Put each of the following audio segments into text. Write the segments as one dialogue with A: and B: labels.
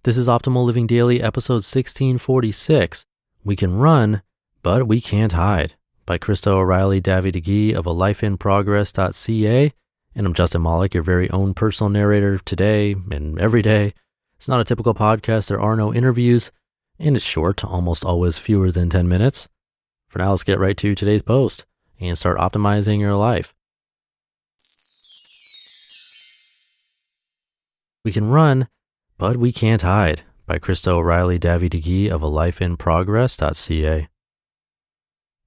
A: This is Optimal Living Daily, episode 1646. We can run, but we can't hide, by Krista O'Reilly Davy of alifeinprogress.ca. And I'm Justin Malik, your very own personal narrator today and every day. It's not a typical podcast. There are no interviews, and it's short, almost always fewer than 10 minutes. For now, let's get right to today's post and start optimizing your life. We can run, but we can't hide, by Krista O'Reilly Davy of alifeinprogress.ca.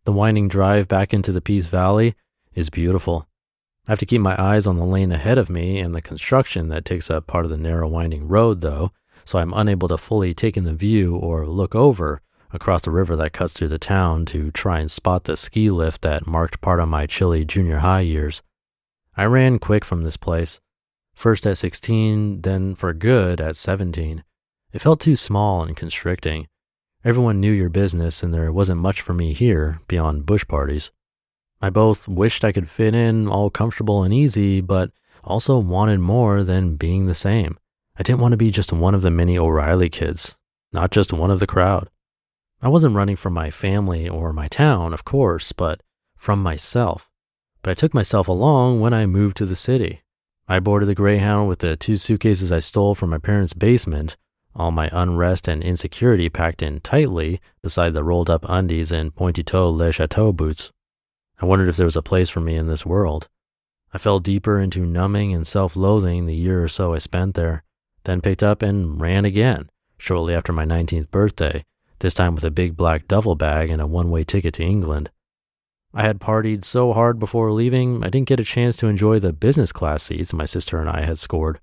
A: The winding drive back into the Peace Valley is beautiful. I have to keep my eyes on the lane ahead of me and the construction that takes up part of the narrow winding road though, so I'm unable to fully take in the view or look over across the river that cuts through the town to try and spot the ski lift that marked part of my chilly junior high years. I ran quick from this place. First at 16, then for good at 17. It felt too small and constricting. Everyone knew your business and there wasn't much for me here beyond bush parties. I both wished I could fit in all comfortable and easy, but also wanted more than being the same. I didn't want to be just one of the many O'Reilly kids, not just one of the crowd. I wasn't running from my family or my town, of course, but from myself. But I took myself along when I moved to the city. I boarded the Greyhound with the 2 suitcases I stole from my parents' basement, all my unrest and insecurity packed in tightly beside the rolled-up undies and pointy-toe Le Chateau boots. I wondered if there was a place for me in this world. I fell deeper into numbing and self-loathing the year or so I spent there, then picked up and ran again, shortly after my 19th birthday, this time with a big black duffel bag and a one-way ticket to England. I had partied so hard before leaving, I didn't get a chance to enjoy the business class seats my sister and I had scored.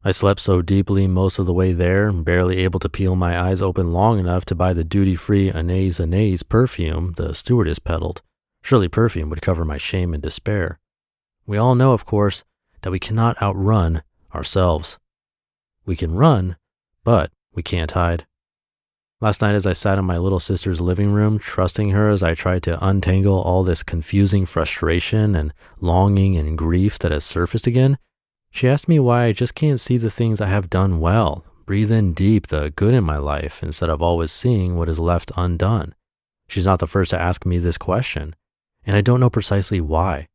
A: I slept so deeply most of the way there, barely able to peel my eyes open long enough to buy the duty-free Anais perfume the stewardess peddled. Surely perfume would cover my shame and despair. We all know, of course, that we cannot outrun ourselves. We can run, but we can't hide. Last night as I sat in my little sister's living room, trusting her as I tried to untangle all this confusing frustration and longing and grief that has surfaced again, she asked me why I just can't see the things I have done well, breathe in deep the good in my life instead of always seeing what is left undone. She's not the first to ask me this question, and I don't know precisely why.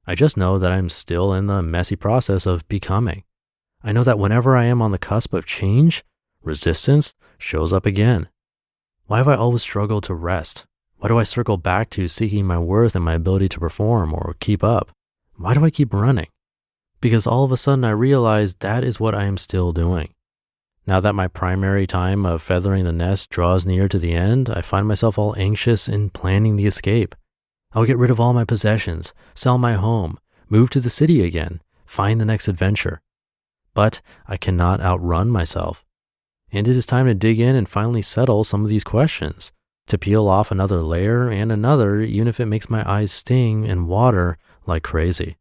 A: I just know that I'm still in the messy process of becoming. I know that whenever I am on the cusp of change, resistance shows up again. Why have I always struggled to rest? Why do I circle back to seeking my worth and my ability to perform or keep up? Why do I keep running? Because all of a sudden I realize that is what I am still doing. Now that my primary time of feathering the nest draws near to the end, I find myself all anxious in planning the escape. I'll get rid of all my possessions, sell my home, move to the city again, find the next adventure. But I cannot outrun myself. And it is time to dig in and finally settle some of these questions, to peel off another layer and another, even if it makes my eyes sting and water like crazy.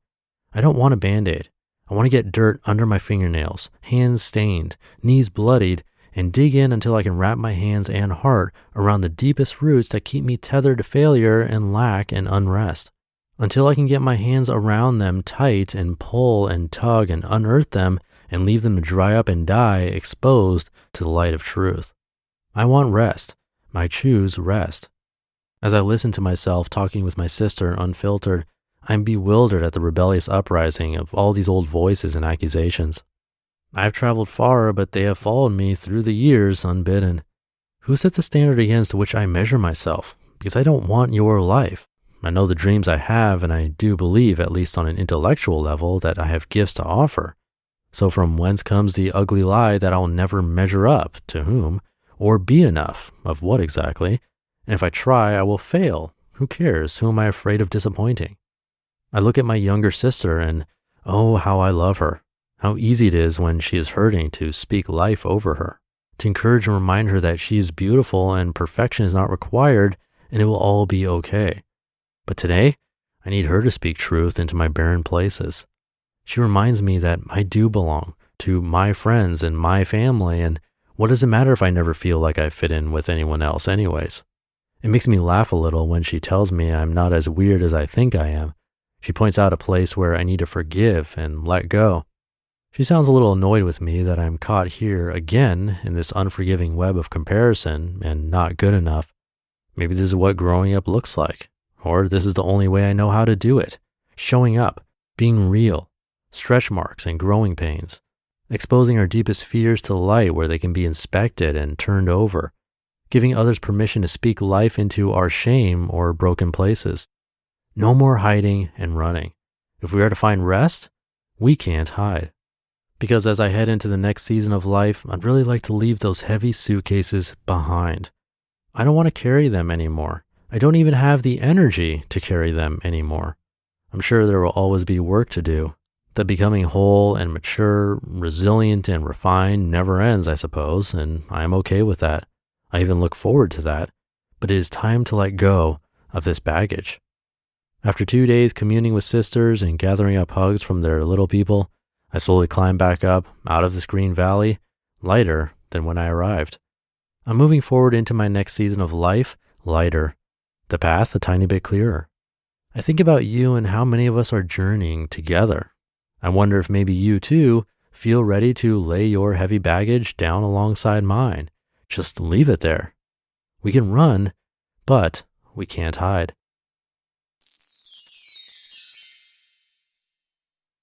A: I don't want a Band-Aid. I want to get dirt under my fingernails, hands stained, knees bloodied, and dig in until I can wrap my hands and heart around the deepest roots that keep me tethered to failure and lack and unrest. Until I can get my hands around them tight and pull and tug and unearth them and leave them to dry up and die exposed to the light of truth. I want rest. I choose rest. As I listen to myself talking with my sister unfiltered, I'm bewildered at the rebellious uprising of all these old voices and accusations. I've traveled far, but they have followed me through the years unbidden. Who set the standard against which I measure myself? Because I don't want your life. I know the dreams I have, and I do believe, at least on an intellectual level, that I have gifts to offer. So from whence comes the ugly lie that I'll never measure up to whom, or be enough of what exactly? And if I try, I will fail. Who cares? Who am I afraid of disappointing? I look at my younger sister and, oh, how I love her. How easy it is when she is hurting to speak life over her, to encourage and remind her that she is beautiful and perfection is not required and it will all be okay. But today, I need her to speak truth into my barren places. She reminds me that I do belong to my friends and my family, and what does it matter if I never feel like I fit in with anyone else anyways? It makes me laugh a little when she tells me I'm not as weird as I think I am. She points out a place where I need to forgive and let go. She sounds a little annoyed with me that I'm caught here again in this unforgiving web of comparison and not good enough. Maybe this is what growing up looks like, or this is the only way I know how to do it. Showing up, being real, stretch marks and growing pains, exposing our deepest fears to light where they can be inspected and turned over, giving others permission to speak life into our shame or broken places. No more hiding and running. If we are to find rest, we can't hide. Because as I head into the next season of life, I'd really like to leave those heavy suitcases behind. I don't want to carry them anymore. I don't even have the energy to carry them anymore. I'm sure there will always be work to do. That becoming whole and mature, resilient and refined never ends, I suppose, and I am okay with that. I even look forward to that. But it is time to let go of this baggage. After 2 days communing with sisters and gathering up hugs from their little people, I slowly climb back up out of this green valley, lighter than when I arrived. I'm moving forward into my next season of life, lighter, the path a tiny bit clearer. I think about you and how many of us are journeying together. I wonder if maybe you too feel ready to lay your heavy baggage down alongside mine. Just leave it there. We can run, but we can't hide.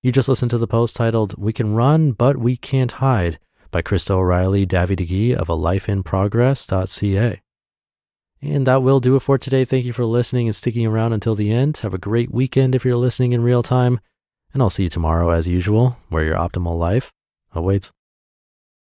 A: You just listened to the post titled, "We Can Run, But We Can't Hide" by Krista O'Reilly Davy of alifeinprogress.ca. And that will do it for today. Thank you for listening and sticking around until the end. Have a great weekend if you're listening in real time. And I'll see you tomorrow as usual, where your optimal life awaits.